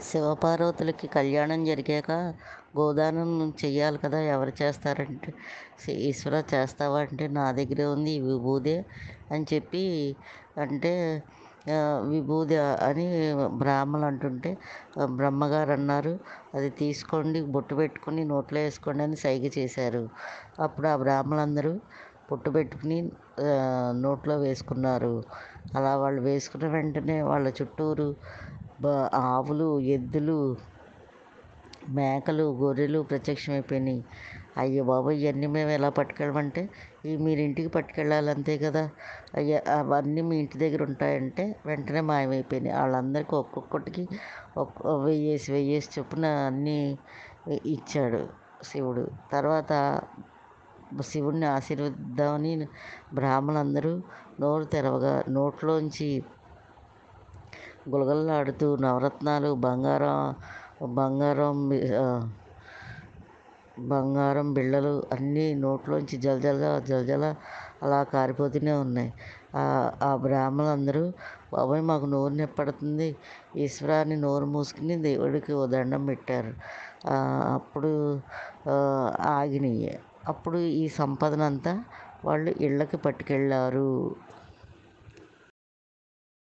శివపార్వతులకి కళ్యాణం జరిగాక గోదానం చెయ్యాలి కదా! ఎవరు చేస్తారంటే, ఈశ్వర చేస్తావా అంటే, నా దగ్గరే ఉంది ఈ విభూదే అని చెప్పి అంటే విభూది అని బ్రాహ్మలు అంటుంటే బ్రహ్మగారు అన్నారు, అది తీసుకోండి బొట్టు పెట్టుకుని నోట్లో వేసుకోండి అని సైగ చేశారు. అప్పుడు ఆ బ్రాహ్మలందరూ బొట్టు పెట్టుకుని నోట్లో వేసుకున్నారు. అలా వాళ్ళు వేసుకున్న వెంటనే వాళ్ళ చుట్టూరు ఆవులు, ఎద్దులు, మేకలు, గొర్రెలు ప్రత్యక్షమైపోయినాయి. అయ్య బాబోయ్! ఇయన్నీ మేము ఎలా పట్టుకెళ్ళమంటే, మీరు ఇంటికి పట్టుకెళ్ళాలి అంతే కదా! అవన్నీ మీ ఇంటి దగ్గర ఉంటాయంటే వెంటనే మాయమైపోయినాయి. ఆళ్ళందరికీ ఒక్కొక్కటికి వెయ్యేసి చొప్పున అన్నీ ఇచ్చాడు శివుడు. తర్వాత శివుడిని ఆశీర్వదిద్దామని బ్రాహ్మలందరూ నోరు తెరవగా నోట్లోంచి గులగులలాడుతూ నవరత్నాలు, బంగారం బంగారం బిళ్ళలు అన్నీ నోట్లోంచి జలజల అలా కారిపోతూనే ఉన్నాయి. ఆ బ్రాహ్మలందరూ బాబోయ్! మాకు నోరు నొప్పి, ఈశ్వరా అని నోరు మూసుకుని దేవుడికి ఓ దండం పెట్టారు. అప్పుడు ఆగినియి. అప్పుడు ఈ సంపదనంతా వాళ్ళు ఇళ్ళకి పట్టుకెళ్ళారు.